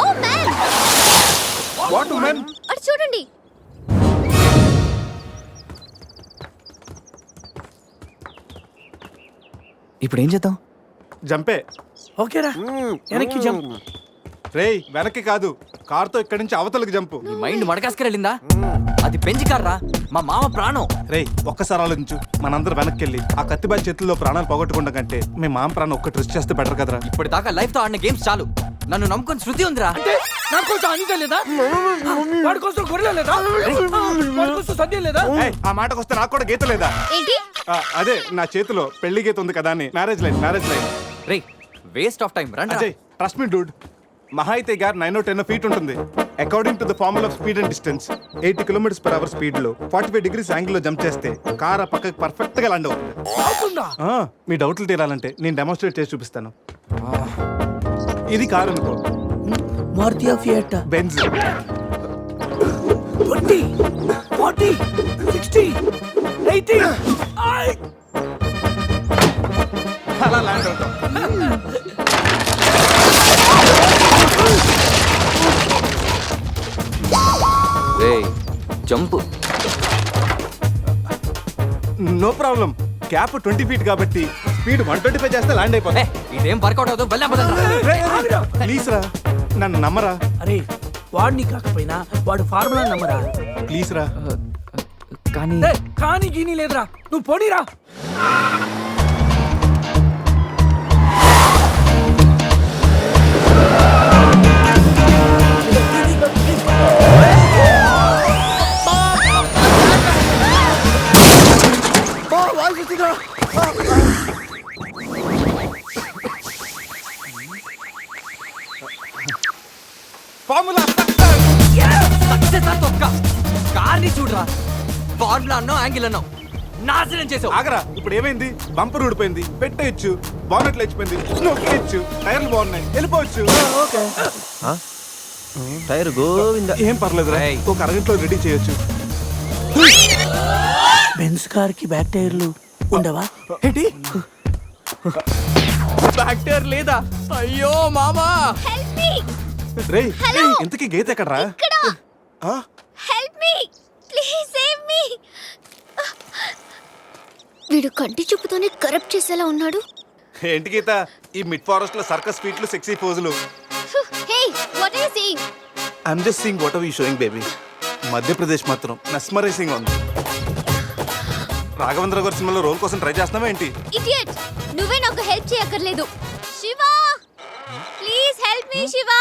Oh man what man అటు చూడండి. ఇప్పుడు ఏం చేద్దాం? జంపే. ఓకేరా వెనక్కి జంప్. రేయ్ వెనక్కి కాదు, కార్తో ఇక్కడి నుంచి అవతలకి జంపు. నీ మైండ్ మడకాస్కర్ వెళ్ళిందా? అది పెంచి కార్రా, మా మామ ప్రాణం. రేయ్ ఒక్కసారి ఆలోచించు, మనందరూ వెనక్కి వెళ్ళి ఆ కత్తిబాయి చేతుల్లో ప్రాణాలు పోగొట్టుకుంటాం కంటే మీ మామ ప్రాణం ఒక్కటి రిస్క్ చేస్తే బెటర్ కదరా. ఇప్పటిదాకా లైఫ్ తో ఆడిన గేమ్స్ చాలు. నన్ను నమ్ముకొని శృతి ఉందిరా. అంటే నా కోసం అనిత లేదా? వాడి కోసం గొర్రె లేదా? వాడి కోసం సద్య లేదా? ఏయ్, ఆ మాటకు వస్తే నాకు కూడా గీత లేదా? ఏంటి? అదే నా చేతిలో పెళ్లి గీత ఉంది కదా అని. Marriage line. Ray waste of time. రండి. అజయ్ ట్రస్ట్ మీ డూడ్, మహా అయితే గారు 9-10 ఫీట్ ఉంటుంది. According to the formula of speed and distance 80 km/h speed లో 45 degrees యాంగిల్ లో జంప్ చేస్తే కార్ ఆ పక్కకి పర్ఫెక్ట్ గా ల్యాండ్ అవుతుంది. అవుతుందా? మీ డౌట్లు తీరాలంటే నేను డెమోన్స్ట్రేట్ చేసి చూపిస్తాను. ఇది కారు అనుకో, మారుతియా ఫియట్. బెంజ్. 20 40 60 80 అలా ల్యాండ్ అవుతాం. రే jump. No problem, cap 20 feet కాబట్టి స్పీడ్ 125 చేస్తే ల్యాండ్ అయిపోతుంది. ఇదేం వర్కౌట్ అవుతుంది. వెళ్ళా ప్లీజ్ రా, నన్ను నమ్మరా. అరే వాడిని కాకపోయినా వాడు ఫార్ములా నమ్మరా. ప్లీజ్ రా. కానీ కానీ గీనీ లేదురా, నువ్వు పోనీరా. ఫార్ములా సక్సెస్ ఆ తొక్క. కార్ని చూడరా, ఫార్ములా అన్నావు, యాంగిల్ అన్నావు, నాశనం చేసావు. ఆగరా, ఇప్పుడు ఏమైంది? బంపర్ ఊడిపోయింది, పెట్టేయచ్చు. బాగున్నట్లు లేచిపోయింది, నొక్కేయచ్చు. టైర్లు బాగున్నాయి, వెళ్ళిపోవచ్చు. టైర్ గోవింద. ఏం పర్లేదు, ఏయ్. ఒక అరగంటలో రెడీ చేయొచ్చు. బెంజ్ కార్ కి బ్యాక్ టైర్లు ఉండవా? ఏంటి బ్యాక్ టైర్ లేదా? అయ్యో మామా. Help me. రేయ్ హలో. ఇంతకీ గీత ఎక్కడరా? ఇక్కడ. ఆ? Help me please, save me. వీడు కంటి చూపుతోనే కరప్ట్ చేసేలా ఉన్నాడు. ఏంటి గీత ఈ మిడ్ ఫారెస్ట్ లో సర్కస్ ఫీట్లు, sexy పోజులు? Hey what are you seeing? I'm just seeing what are you sowing baby. Madhya Pradesh మాత్రం మెస్మరైజింగ్ ఉంది. రాఘవేంద్ర గారి సినిమాలో రోల్ కోసం ట్రై చేస్తున్నావా ఏంటి? ఇడియట్, నువ్వే నాకు హెల్ప్ చేయక్కర్లేదు. Shiva please help me. Shiva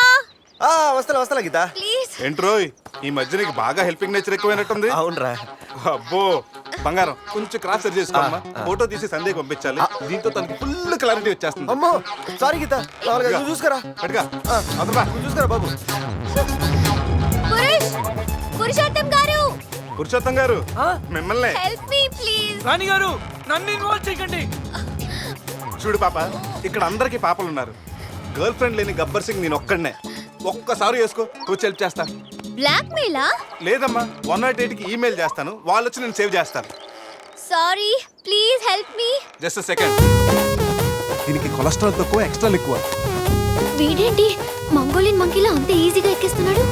వస్తలా గీత. ప్లీజ్. ఏంట్రోయ్ ఈ మధ్య నీకు బాగా హెల్పింగ్ నేచర్ ఎక్కువైనట్టుంది. అవునరా. అబ్బో బంగారం, కొంచెం క్రాస్ సెట్ చేసుకోమ్మా. ఫోటో తీసి సందేహం పంపించాలి, దీంతో తనకి ఫుల్ క్లారిటీ వచ్చేస్తుంది. అమ్మో సారీ గీత, నువ్వు చూసుకురా. పట్టుగా అదరా, నువ్వు చూసుకురా బాబు. పురుషోత్తం గారు. పురుషోత్తం గారు మిమ్మల్ని. Help me please. రాణి గారు నన్ను ఇన్వాల్వ్ చేయకండి. చూడు పాప, ఇక్కడ అందరికి పాపలు ఉన్నారు. గర్ల్ ఫ్రెండ్ లేని గబ్బర్ సింగ్ నేను ఒక్కడనే. ఒక్కసారి వేసుకో, వచ్చి హెల్ప్ చేస్తా. బ్లాక్ మెయిలా? లేదమ్మా, 108కి ఈమెయిల్ చేస్తాను, వాళ్ళు వచ్చి నేను సేవ్ చేస్తాను. Sorry please help me. Just second. దీనికి కొలెస్ట్రాల్ తక్కువ, ఎక్స్ట్రా ఎక్కువ. వీడేంటి మంగోలియన్ మంకీలా అంత ఈజీగా ఎక్కేస్తున్నాడు?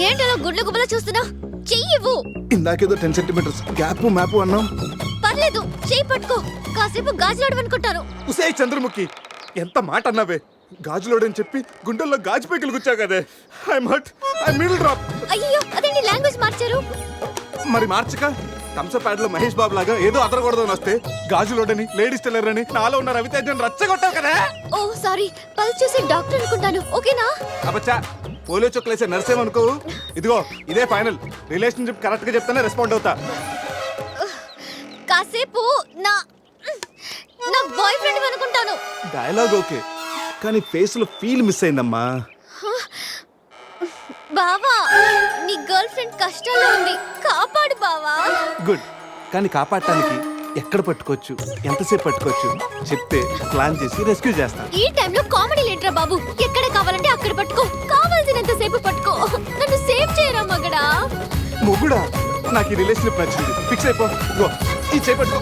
ఏంటలా గుడ్ల గుబల చూస్తున్నా? చెయ్యివ్వు. ఇందాకేదో 10 centimeters గ్యాప్ మ్యాప్ అన్నాం. పర్లేదు, చెయ్యి పట్టుకో. కాసేపు గాజులాడు అనుకుంటాను. ఉసే చంద్రముఖి, ఎంత మాట అన్నావే. గాజులోడని చెప్పి గుండెల్లో గాజు పైకలు గుచ్చా కదే. I'm hurt, I middle drop. అయ్యో అదేంటి లాంగ్వేజ్ మార్చారు? మరి మార్చక థమ్సప్ ప్యాడ్ లో మహేష్ బాబు లాగా ఏదో అదరకూడదని వస్తే గాజులోడని, లేడీస్ టైలర్ అని, నాలో ఉన్న రవితేజన్ రచ్చగొట్టావు కదా. ఓ సారీ, పల్స్ చూసి డాక్టర్ అనుకుంటాను. ఓకేనా? అబ్బచ్చా, పోలియో చొక్కలేసే నర్సేమనుకోవు. ఇదిగో ఇదే ఫైనల్. రిలేషన్షిప్ కరెక్ట్ గా చెప్తానే రెస్పాండ్ అవుతా. కాసేపు నా బాయ్ ఫ్రెండ్ అనుకుంటాను. డైలాగ్ ఓకే, కానీ ఫేస్ లో ఫీల్ మిస్ అయిందమ్మా. బావా, నీ గర్ల్ ఫ్రెండ్ కష్టాల్లో ఉంది, కాపాడు బావా. గుడ్, కానీ కాపాడటానికి ఎక్కడ పట్టుకోవచ్చు, ఎంతసేపు పట్టుకోవచ్చు చెప్తే ప్లాన్ చేసి రెస్క్యూ చేస్తాను. ఈ టైంలో కామెడీ లేటరా బాబు. ఎక్కడ కావాలంటే అక్కడ పట్టుకో, కావాల్సినంత సేపు పట్టుకో. నన్ను సేవ్ చేయరా మగడా. మొగుడా? నాకు ఈ రిలేషన్షిప్ నచ్చింది. ఫిక్స్ అయిపో. ఇదిగో, ఈ చేపట్టుకో.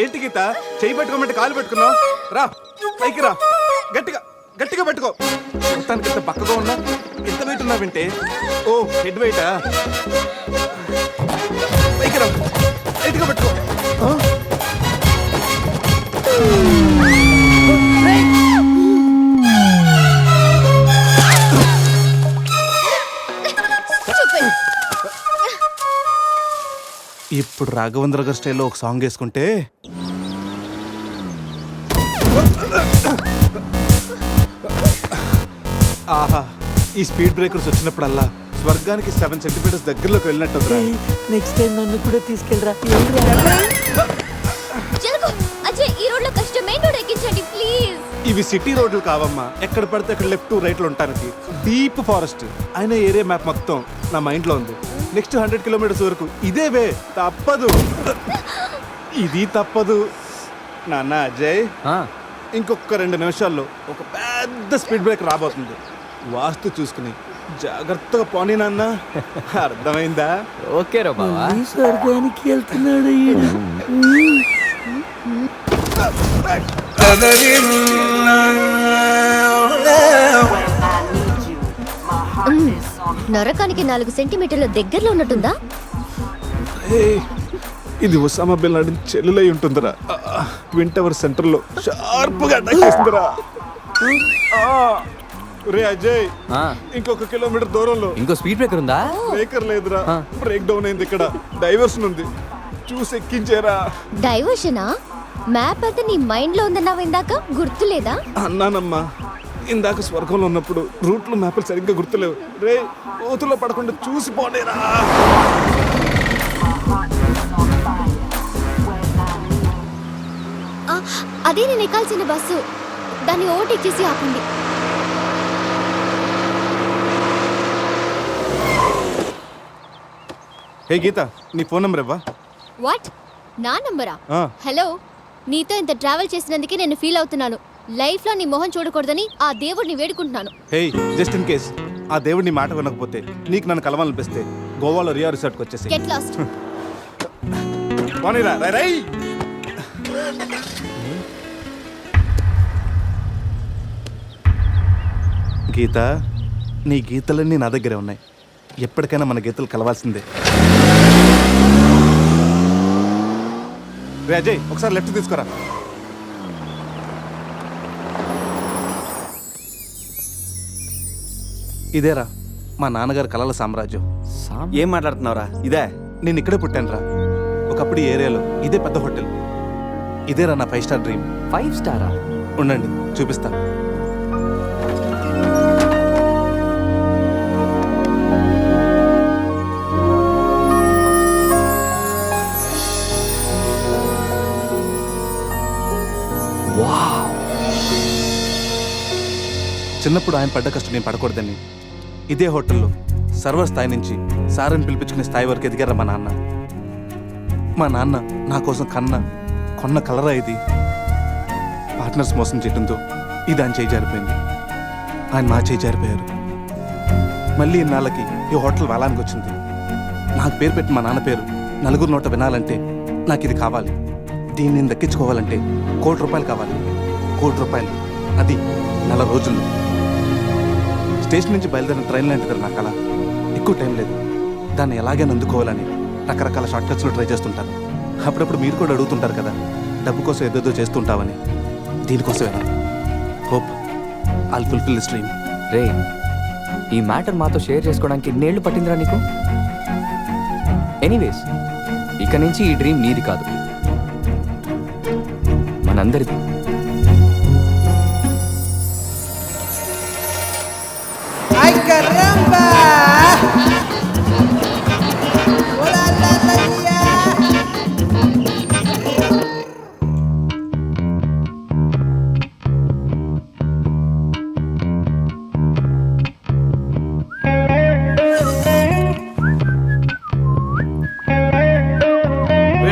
ఏంటి గీత, చేయి పట్టుకోమంటే కాలు పెట్టుకున్నావు? రా పైకి రా, గట్టిగా గట్టిగా పెట్టుకో. మొత్తానికి ఇంత పక్కగా ఉన్నా, ఎంత వెయిట్ ఉన్నా వింటే. ఓ హెడ్ వెయిటా? పైకి రా, గట్టిగా పెట్టుకో. ఇప్పుడు రాఘవేంద్ర గారి స్టైల్లో ఒక సాంగ్ వేసుకుంటే ఆహా, ఈ స్పీడ్ బ్రేకర్స్ వచ్చినప్పుడల్లా స్వర్గానికి 7 సెంటీమీటర్స్ దగ్గరలోకి వెళ్ళినట్టు. నెక్స్ట్ టైం నన్ను కూడా తీసుకెళ్ళరా. జరుగు అజయ్, ఈ రోడ్ లో కష్టం, మెయిన్ రోడ్ ఎక్కించండి ప్లీజ్. ఇవి సిటీ రోడ్లు కావమ్మా, ఎక్కడ పడితే అక్కడ లెఫ్ట్ రైట్ లో ఉంటానికి. డీప్ ఫారెస్ట్ అయిన ఏరియా మ్యాప్ మొత్తం నా మైండ్ లో ఉంది. నెక్స్ట్ 100 కిలోమీటర్స్ వరకు ఇదే వే, తప్పదు. ఇది తప్పదు నాన్న. అజయ్, ఇంకొక 2 నిమిషాల్లో ఒక పెద్ద స్పీడ్ బ్రేక్ రాబోతుంది. వాస్తు చూసుకుని జాగ్రత్తగా పోనీ నాన్న. అర్థమైందా? ఓకే రా బావా. స్వర్గానికి వెళ్తున్నాడు. నరకానికి 4 సెంటీమీటర్ల దగ్గరలో ఉన్నట్టుందా? ఏయ్, ఇది ఒసామా బిన్ లాడెన్ చెల్లులై ఉంటుందిరా. ట్విన్ టవర్ సెంటర్ లో షార్ప్ గా అటాక్ చేస్తుందిరా. రే అజయ్, ఇంకొక కిలోమీటర్ దూరంలో ఇంకో స్పీడ్ బ్రేకర్ ఉందా? బ్రేకర్ లేదురా, బ్రేక్ డౌన్ అయింది. ఇక్కడ డైవర్షన్ ఉంది, చూసి ఎక్కించేరా. డైవర్షనా? మ్యాప్ అయితే నీ మైండ్ లో ఉందన్నావు ఇందాక, గుర్తులేదా? అన్నానమ్మా, ఇందాక స్వర్గంలో ఉన్నప్పుడు రూట్లు మ్యాప్లు సరిగ్గా గుర్తులేవు. రే, ఓతులో పడకుండా చూసి పోనేరా. అదే నేను ఎక్కాల్సిన బస్సు, దాన్ని ఓవర్టేక్ చేసి ఆపండి. హే గీత, నీ ఫోన్ నెంబర్ ఇవ్వా? వాట్? నా నంబరా? ఆ. హలో, నీతో ఇంత ట్రావెల్ చేసినందుకే నేను ఫీల్ అవుతున్నాను. లైఫ్ లో నీ మొహం చూడకూడదని ఆ దేవుడిని వేడుకుంటున్నాను. హే, జస్ట్ ఇన్ కేస్ ఆ దేవుడు నీ మాట వినకపోతే, నీకు నన్ను కలవాలనిపిస్తే గోవాలో రియా రిసార్ట్కి వచ్చేసి గెట్ లాస్ట్. పోనీరా. రై రై. గీత, నీ గీతలన్నీ నా దగ్గరే ఉన్నాయి. ఎప్పటికైనా మన గీతలు కలవాల్సిందే. రే అజయ్, ఒకసారి లెఫ్ట్ తీసుకురా. ఇదేరా మా నాన్నగారి కలల సామ్రాజ్యం. ఏం మాట్లాడుతున్నావురా? ఇదే నేను ఇక్కడే పుట్టాను రా. ఒకప్పుడు ఈ ఏరియాలో ఇదే పెద్ద హోటల్. ఇదేరా నా 5 స్టార్ డ్రీమ్. 5 స్టారా? ఉండండి, చూపిస్తా. చిన్నప్పుడు ఆయన పడ్డ కష్టం నేను పడకూడదని ఇదే హోటల్లో సర్వర్ స్థాయి నుంచి సారని పిలిపించుకునే స్థాయి వరకు ఎదిగారా మా నాన్న. మా నాన్న నా కోసం కొన్న కలరా ఇది. పార్ట్నర్స్ మోసం చేయడంతో ఇది ఆయన చేయి జారిపోయింది. ఆయన నా చేయి జారిపోయారు. మళ్ళీ ఇన్నాళ్ళకి ఈ హోటల్ వేలానికి వచ్చింది. నాకు పేరు పెట్టి మా నాన్న పేరు నలుగురు నోట వినాలంటే నాకు ఇది కావాలి. దీన్ని నేను దక్కించుకోవాలంటే ₹1,00,00,000 కావాలి. ₹1,00,00,000, అది 4 రోజుల్లో. స్టేషన్ నుంచి బయలుదేరిన ట్రైన్ లాంటిది నా కళ. ఎక్కువ టైం లేదు, దాన్ని ఎలాగైనా అందుకోవాలని రకరకాల షార్ట్ కట్స్లో ట్రై చేస్తుంటాను. అప్పుడప్పుడు మీరు కూడా అడుగుతుంటారు కదా, డబ్బు కోసం ఏదేదో చేస్తుంటావని. దీనికోసమేనా? Hope I'll fulfil this dream. రే, ఈ మ్యాటర్ మాతో షేర్ చేసుకోవడానికి ఎన్నేళ్ళు పట్టిందిరా నీకు? ఎనీవేస్, ఇక నుంచి ఈ డ్రీమ్ నీది కాదు, మనందరిది.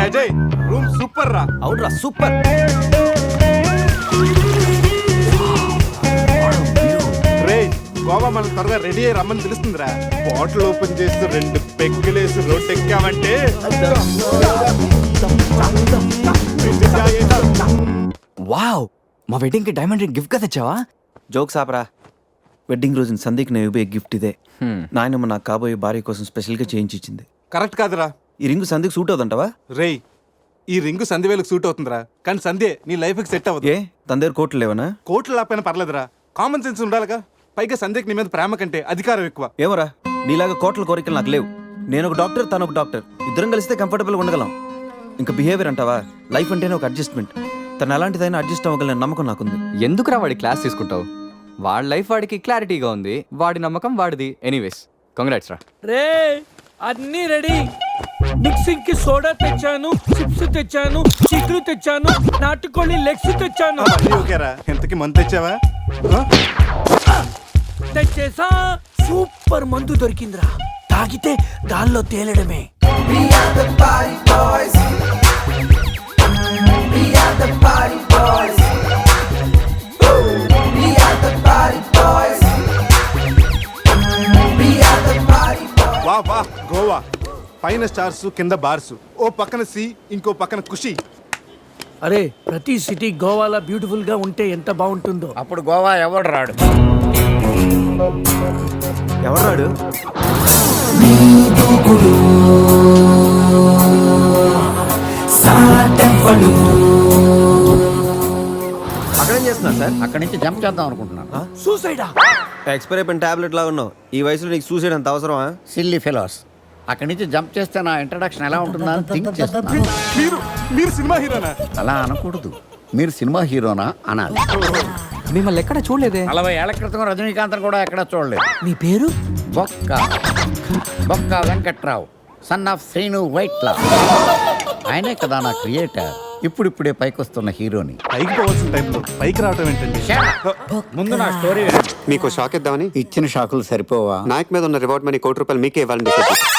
అజయ్, రూమ్ సూపర్ రా. అవునరా సూపర్. రే గోవా మనం త్వరగా రెడీ అయ్యి రమ్మని తెలుస్తుందిరా. బాటిల్ ఓపెన్ చేస్తూ 2 పెగ్గులేసి రోడ్ ఎక్కామంటే వావ్, మా వెడ్డింగ్ కి డైమండ్ రింగ్ గిఫ్ట్ గా తెచ్చావా? జోక్స్ ఆపరా. వెడ్డింగ్ రోజున సందీక్ నేను ఇవ్వే గిఫ్ట్ ఇదే. నాయనమ్మ నాకు కాబోయే భార్య కోసం స్పెషల్గా చేయించి ఇచ్చింది. కరెక్ట్ కాదురా. ఈ రింగు సందీక్ సూట్ అవుతుంటావా? రేయ్ ఈ రింగు సంధ్యవేలకు సూట్ అవుతుందిరా, కానీ సంధ్య నీ లైఫ్కి సెట్ అవ్వదు. ఏ తన దగ్గర కోట్లు లేవనా? కోట్లు లేకపోయినా పర్లేదురా, కామన్ సెన్స్ ఉండాలిగా. పైగా సంధ్యకి నీ మీద ప్రేమ కంటే అధికారం ఎక్కువ. ఏమోరా, నీలాగా కోట్ల కోరికలు నాకు లేవు. నేను ఒక డాక్టర్, తను ఒక డాక్టర్, ఇద్దరం కలిస్తే కంఫర్టబుల్గా ఉండగలం. ఇంకా బిహేవియర్ అంటావా? లైఫ్ అంటేనే ఒక అడ్జస్ట్మెంట్. తను ఎలాంటిదైనా అడ్జస్ట్ అవ్వగల నమ్మకం నాకుంది. ఎందుకురా వాడి క్లాస్ తీసుకుంటావు? వాడి లైఫ్ వాడికి క్లారిటీగా ఉంది, వాడి నమ్మకం వాడిది. ఎనీవేస్ కంగ్రాట్స్ రా. రే అన్నీ రెడీ. మిక్సింగ్ కి సోడా తెచ్చాను, చిప్స్ తెచ్చాను, చిక్కులు తెచ్చాను, నాటుకోళ్ళి లెగ్స్ తెచ్చాను. అన్నీ ఓకేరా. ఎంతకి మంత్ తెచ్చావా? తెచ్చేసా. సూపర్ మందు దొరికిందిరా, తాగితే దానిలో తేలడమే. వా వా గోవా, పైన స్టార్స్ కింద బార్స్, ఓ పక్కన సీ ఇంకో పక్కన ఖుషి. అరే ప్రతి సిటీ గోవాలో బ్యూటిఫుల్ గా ఉంటే ఎంత బాగుంటుందో. అప్పుడు గోవా ఎవడు రాడు. ఎవరు రాడు? అక్కడేం చేస్తున్నా సార్? అక్కడి నుంచి జంప్ చేద్దాం అనుకుంటున్నాను. సూసైడా? ఎక్స్పైర్ అయిపోయిన టాబ్లెట్ లాగా ఉన్నావు. ఈ వయసులో నీకు చూసేది అంత అవసరమా? Silly fellows. అక్కడి నుంచి జంప్ చేస్తే నా ఇంట్రడక్షన్ ఎలా ఉంటుందా అని థింక్ చేస్తున్నాను. మీరు సినిమా హీరోనా? అలా అనకూడదు, మీరు సినిమా హీరోనా అనాలి. మిమ్మల్ని ఎక్కడ చూడలేదే. 40 ఏళ్ల క్రితం రజనీకాంత్ కూడా ఎక్కడ చూడలేదు. మీ పేరు? బొక్క బొక్క వెంకట్రావు, సన్ ఆఫ్ శ్రీను వైట్లా. ఆయనే కదా నా క్రియేటర్. ఇప్పుడిప్పుడే పైకొస్తున్న హీరోని. పైకి పోవాల్సిన టైంలో పైకి రావటం ఏంటండి? ముందు నా స్టోరీ మీకు షాక్ ఇద్దామని. ఇచ్చిన షాకులు సరిపోవా? నాయక్ మీద ఉన్న రివార్డ్ మనీ ₹1 మీకే ఇవ్వాలని డిసైడ్ చేశాను.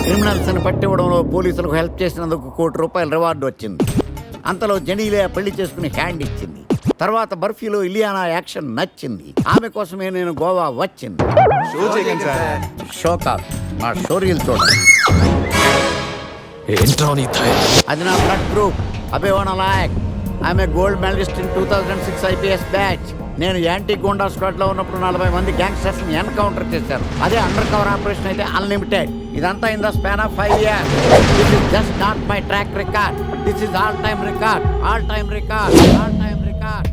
క్రిమినల్స్ ని పట్టివ్వడంలో పోలీసులకు హెల్ప్ చేసినందుకు ₹1 రివార్డు వచ్చింది. అంతలో జెనీలే పెళ్లి చేసుకుని హ్యాండ్ ఇచ్చింది. తర్వాత బర్ఫీలో ఇలియానా యాక్షన్ నచ్చింది. ఆమె కోసమే నేను గోవా వచ్చింది. షో చేయకండి సార్. షో కాదు, నా స్టోరీలు చూడండి. అది నా బ్లడ్ గ్రూప్, అభివాన లాయక్. ఆమె gold medalist in 2006 IPS batch. నేను యాంటీ గోండా స్క్వాడ్ లో ఉన్నప్పుడు 40 మంది గ్యాంగ్స్టర్స్ ని ఎన్కౌంటర్ చేశారు. అదే అండర్ కవర్ ఆపరేషన్ అయితే అన్లిమిటెడ్. ఇదంతా in the span of 5 years. This is just not my track record, this is all time record, all time record, all time record.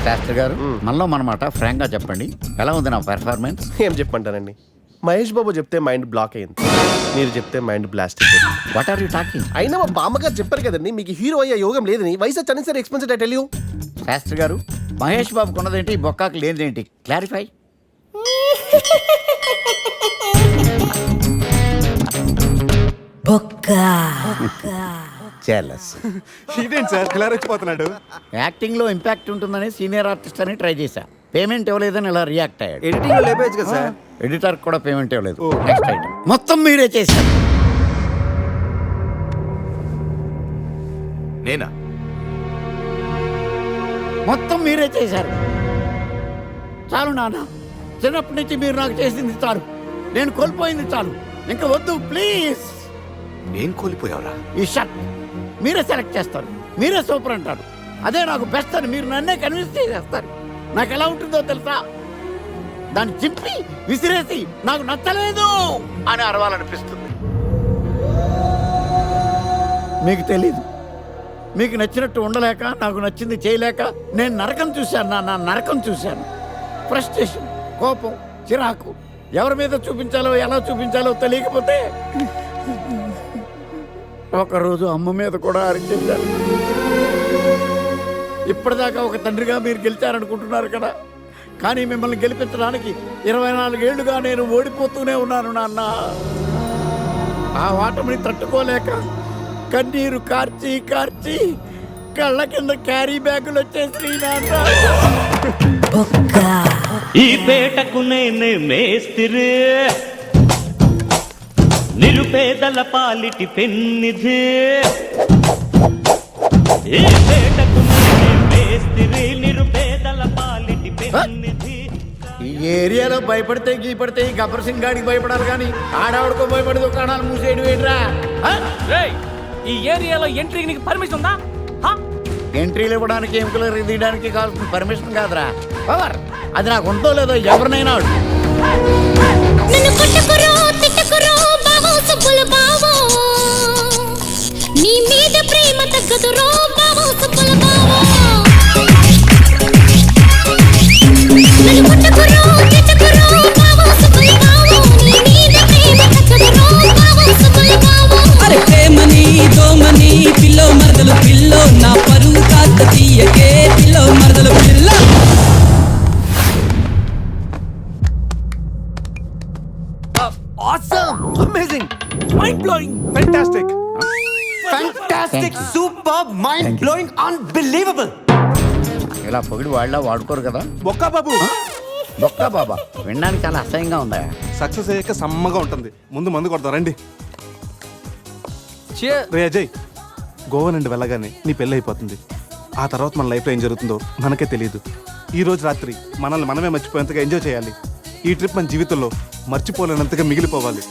Shastri గారు, మనలో మనమాట ఫ్రాంక్ గా చెప్పండి, ఎలా ఉంది నా పెర్ఫార్మెన్స్? ఏం చెప్పంటానండి, మహేష్ బాబు చెప్తే మైండ్ బ్లాక్ అయింది, మీరు చెప్తే మైండ్ బ్లాస్ట్ అయిపోయింది. What are you talking? అయినా మా బామ్మగారు చెప్పారు కదండి మీకు హీరో అయ్యే యోగం లేదని. వయసు వచ్చాను sir, expensive I tell you. Shastri గారు, మహేష్ బాబుకు ఉన్నదేంటి, బొక్కాకు లేనిదేంటి? క్లారిఫై. చెలస్. ఇదేంటి సార్ ఇలా రెచ్చిపోతున్నాడు? యాక్టింగ్ లో ఇంపాక్ట్ ఉంటుందని సీనియర్ ఆర్టిస్ట్ అని ట్రై చేశా. పేమెంట్ ఇవ్వలేదని ఇలా రియాక్ట్ అయ్యాడు. ఎడిటింగ్ లో లేపేయచ్చు కదా సార్. ఎడిటర్ కూడా పేమెంట్ ఇవ్వలేదు. నెక్స్ట్ ఐటమ్ మొత్తం మీరే చేశారు. నేనా? మొత్తం మీరే చేశారు. చాలు నాన్న, చిన్నప్పటి నుంచి మీరు నాకు చేసింది చాలు, నేను కోల్పోయింది చాలు, ఇంకా వద్దు ప్లీజ్. నేను కోల్పోయావరా? ఈ షర్ట్ మీరే సెలెక్ట్ చేస్తారు, మీరే సూపర్ అంటారు, అదే నాకు బెస్ట్ అని మీరు నన్నే కన్విన్స్ చేసేస్తారు. నాకు ఎలా ఉంటుందో తెలుసా, దాన్ని చింపి విసిరేసి నాకు నచ్చలేదు అని అరవాలనిపిస్తుంది. మీకు తెలీదు, మీకు నచ్చినట్టు ఉండలేక, నాకు నచ్చింది చేయలేక నేను నరకం చూశాను. నా నరకం చూశాను. ఫ్రస్ట్రేషన్, కోపం, చిరాకు, ఎవరి మీద చూపించాలో ఎలా చూపించాలో తెలియకపోతే ఒకరోజు అమ్మ మీద కూడా అరిచేశాను. ఇప్పటిదాకా ఒక తండ్రిగా మీరు గెలిచారనుకుంటున్నారు కదా, కానీ మిమ్మల్ని గెలిపించడానికి 24 ఏళ్లుగా నేను ఓడిపోతూనే ఉన్నాను నాన్న. ఆ ఓటమిని తట్టుకోలేక కన్నీరు కార్చి కార్చి కళ్ళ కింద క్యారీ బ్యాగులు వచ్చేసి నాన్న. ఈ పేటకు నేనే మేస్తిరి, నిరుపేదల పాలిటి పెన్నిధి. ఈ పేటకు నేనే మేస్తిరి, నిరుపేదల పాలిటి పెన్నిధి. ఈ ఏరియాలో భయపడితే గీపడితే ఈ గబ్బర్ సింగ్ గాడికి భయపడాలి కానీ ఆడావిడకో భయపడి దుకాణాలు మూసేయడం ఏంట్రా? ఈ ఏరియాలో ఎంట్రీకి నీకు పర్మిషన్ ఉందా? ఎంట్రీలు ఇవ్వడానికి ఎముకలు తీయడానికి కావాల్సిన పర్మిషన్ కాదురా, పవర్. అది నాకు ఉందో లేదో ఎవరినైనా అడుగు. నన్ను కొట్టుకురో తిట్టుకురో బావో సుబ్బుల బావో, నీ మీద ప్రేమ తగ్గదురో బావో సుబ్బుల బావో. నన్ను కొట్టుకురో తిట్టుకురో బావో సుబ్బుల బావో, నీ మీద ప్రేమ తగ్గదురో బావో సుబ్బుల బావో. అరే ప్రేమని దోమని పిల్లో మరదలు పిల్లో, నా పరువు కాస్త తీయకే పిల్లో మరదలు పిల్ల. Awesome, amazing, mind blowing, fantastic. Fantastic, super, mind blowing, unbelievable. ఇలా పొగిడి వాళ్ళ వాడుకోరు కదా. బొక్కా బాబు, బొక్క బాబా వినడానికి చాలా అసహ్యంగా ఉందా? సక్సెస్ అయ్యాక సమ్మగా ఉంటుంది. ముందు మందు కొడతాం రండి. Cheers. రే అజయ్, గోవా నుండి వెళ్ళగానే నీ పెళ్ళి అయిపోతుంది. ఆ తర్వాత మన లైఫ్లో ఏం జరుగుతుందో మనకే తెలియదు. ఈ రోజు రాత్రి మనల్ని మనమే మర్చిపోయేంతగా ఎంజాయ్ చేయాలి. ఈ ట్రిప్ మన జీవితంలో మర్చిపోలేనంతగా మిగిలిపోవాలి.